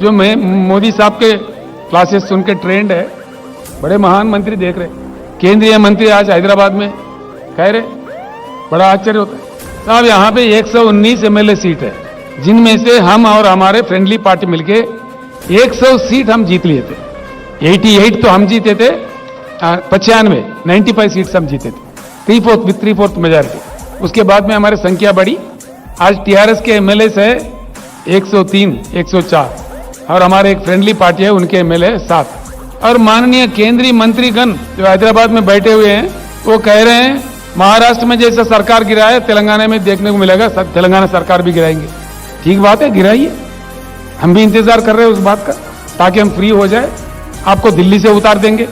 जो मैं मोदी साहब के क्लासेस सुन के ट्रेंड है, बड़े महान मंत्री देख रहे, केंद्रीय मंत्री आज हैदराबाद में कह रहे, बड़ा आश्चर्य होता है साहब। यहाँ पे 119 एमएलए सीट है, जिनमें से हम और हमारे फ्रेंडली पार्टी मिलके 100 सीट हम जीत लिए थे। 88 तो हम जीते थे, 95 सीट हम जीते थे, 3/4 मेजॉरिटी। उसके बाद में हमारी संख्या बढ़ी, आज टीआरएस के एमएलए है 103, 104 और हमारे एक फ्रेंडली पार्टी है उनके एमएलए 7। और माननीय केंद्रीय मंत्रीगण जो हैदराबाद में बैठे हुए हैं वो कह रहे हैं महाराष्ट्र में जैसा सरकार गिरा है तेलंगाना में देखने को मिलेगा, तेलंगाना सरकार भी गिराएंगे। ठीक बात है, गिराइए, हम भी इंतजार कर रहे हैं उस बात का, ताकि हम फ्री हो जाए, आपको दिल्ली से उतार देंगे।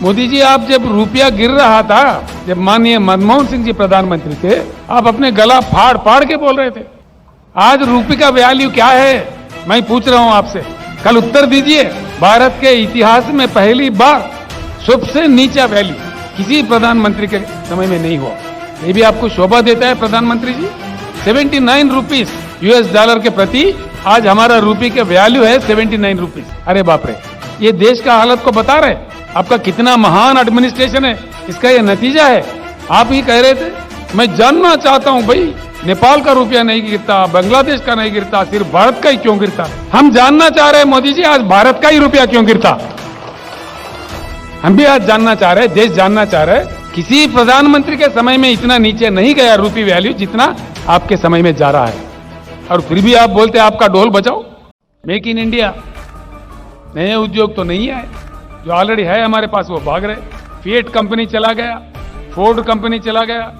मोदी जी, आप जब रुपया गिर रहा था, जब माननीय मनमोहन सिंह जी प्रधानमंत्री थे, आप अपने गला फाड़ फाड़ के बोल रहे थे। आज रुपये का वैल्यू क्या है, मैं पूछ रहा हूं आपसे, कल उत्तर दीजिए। भारत के इतिहास में पहली बार सबसे नीचा वैल्यू किसी प्रधानमंत्री के समय में नहीं हुआ। ये भी आपको शोभा देता है प्रधानमंत्री जी। 79 रुपीज US डॉलर के प्रति आज हमारा रुपये का वैल्यू है 79 रुपीज। अरे बाप रे, ये देश का हालत को बता रहे, आपका कितना महान एडमिनिस्ट्रेशन है, इसका ये नतीजा है। आप ही कह रहे थे, मैं जानना चाहता हूं भाई, नेपाल का रुपया नहीं गिरता, बांग्लादेश का नहीं गिरता, सिर्फ भारत का ही क्यों गिरता। हम जानना चाह रहे हैं मोदी जी, आज भारत का ही रुपया क्यों गिरता। हम भी आज जानना चाह रहे हैं, देश जानना चाह रहे हैं, किसी प्रधानमंत्री के समय में इतना नीचे नहीं गया रुपये वैल्यू जितना आपके समय में जा रहा है। और फिर भी आप बोलते हैं आपका ढोल बजाओ। मेक इन इंडिया, नए उद्योग तो नहीं आए, जो ऑलरेडी है हमारे पास वो भाग रहे। फिएट कंपनी चला गया, फोर्ड कंपनी चला गया,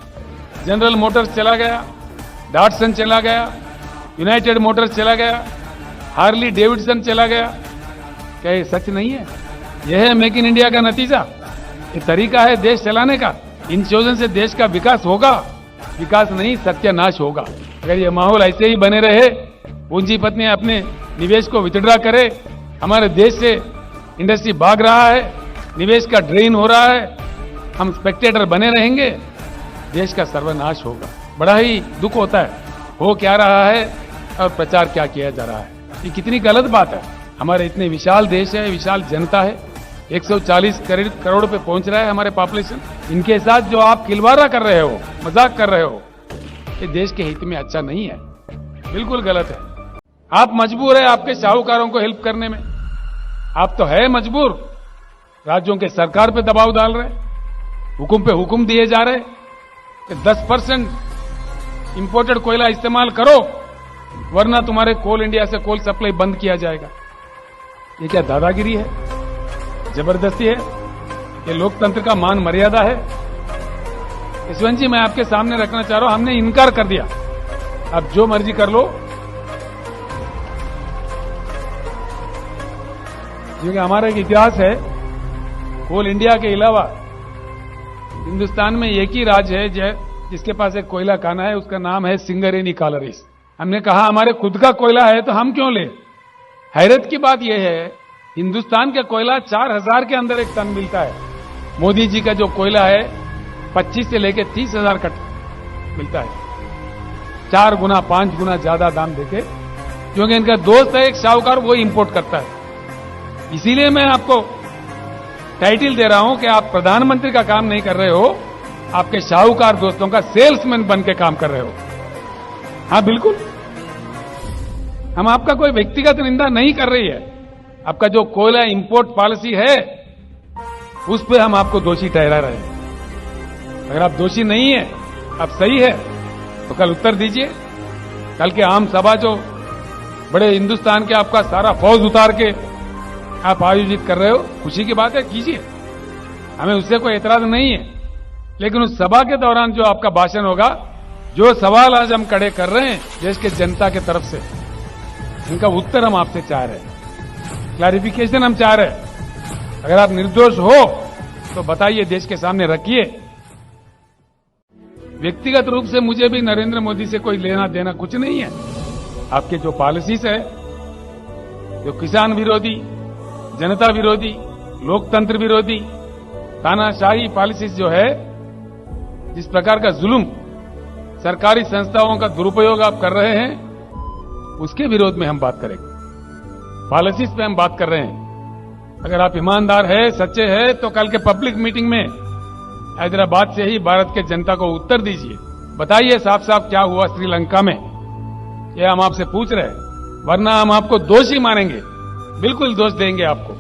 जनरल मोटर्स चला गया, डॉटसन चला गया, यूनाइटेड मोटर्स चला गया, हार्ली डेविडसन चला गया। क्या ये सच नहीं है? यह है मेक इन इंडिया का नतीजा, ये तरीका है देश चलाने का। इन चीजों से देश का विकास होगा, विकास नहीं सत्यानाश होगा। अगर ये माहौल ऐसे ही बने रहे, पूंजीपति अपने निवेश को विथड्रा करे, हमारे देश से इंडस्ट्री भाग रहा है, निवेश का ड्रेन हो रहा है, हम स्पेक्टेटर बने रहेंगे, देश का सर्वनाश होगा। बड़ा ही दुख होता है, हो क्या रहा है और प्रचार क्या किया जा रहा है। ये कितनी गलत बात है। हमारे इतने विशाल देश है, विशाल जनता है, 140 करोड़ पे पहुंच रहा है हमारे पॉपुलेशन। इनके साथ जो आप खिलवाड़ा कर रहे हो, मजाक कर रहे हो, ये देश के हित में अच्छा नहीं है, बिल्कुल गलत है। आप मजबूर है आपके साहूकारों को हेल्प करने में, आप तो है मजबूर, राज्यों के सरकार पे दबाव डाल रहे, हुकुम पे हुकुम दिए जा रहे कि 10% इंपोर्टेड कोयला इस्तेमाल करो, वरना तुम्हारे कोल इंडिया से कोल सप्लाई बंद किया जाएगा। ये क्या दादागिरी है, जबरदस्ती है, ये लोकतंत्र का मान मर्यादा है। यशवंत जी, मैं आपके सामने रखना चाह रहा हूं, हमने इनकार कर दिया, आप जो मर्जी कर लो, क्योंकि हमारा एक इतिहास है। कोल इंडिया के अलावा हिंदुस्तान में एक ही राज्य है जिसके पास एक कोयला खाना है, उसका नाम है सिंगरेनी कालरीज। हमने कहा हमारे खुद का कोयला है तो हम क्यों ले। हैरत की बात यह है, हिंदुस्तान का कोयला 4000 के अंदर एक टन मिलता है। मोदी जी का जो कोयला है 25 से लेकर 30,000 का मिलता है, 4 गुना 5 गुना ज्यादा दाम देके, क्योंकि इनका दोस्त है एक साहूकार, वो इंपोर्ट करता है। इसीलिए मैं आपको टाइटल दे रहा हूं कि आप प्रधानमंत्री का काम नहीं कर रहे हो, आपके साहूकार दोस्तों का सेल्समैन बन के काम कर रहे हो। हाँ बिल्कुल, हम आपका कोई व्यक्तिगत निंदा नहीं कर रही है, आपका जो कोयला इंपोर्ट पॉलिसी है उस पे हम आपको दोषी ठहरा रहे हैं। अगर आप दोषी नहीं है, आप सही है, तो कल उत्तर दीजिए। कल के आम सभा जो बड़े हिंदुस्तान के आपका सारा फौज उतार के आप आयोजित कर रहे हो, खुशी की बात है, कीजिए, हमें उससे कोई एतराज नहीं है। लेकिन उस सभा के दौरान जो आपका भाषण होगा, जो सवाल आज हम खड़े कर रहे हैं देश के जनता के तरफ से, इनका उत्तर हम आपसे चाह रहे हैं, क्लैरिफिकेशन हम चाह रहे हैं। अगर आप निर्दोष हो तो बताइए, देश के सामने रखिए। व्यक्तिगत रूप से मुझे भी नरेंद्र मोदी से कोई लेना देना कुछ नहीं है। आपके जो पॉलिसीज है, जो किसान विरोधी, जनता विरोधी, लोकतंत्र विरोधी, तानाशाही पॉलिसीज जो है, जिस प्रकार का जुल्म सरकारी संस्थाओं का दुरुपयोग आप कर रहे हैं, उसके विरोध में हम बात करेंगे। पॉलिसीज पे हम बात कर रहे हैं। अगर आप ईमानदार है, सच्चे हैं, तो कल के पब्लिक मीटिंग में हैदराबाद से ही भारत के जनता को उत्तर दीजिए। बताइए साफ साफ क्या हुआ श्रीलंका में, ये हम आपसे पूछ रहे हैं, वरना हम आपको दोषी मानेंगे, बिल्कुल दोष देंगे आपको।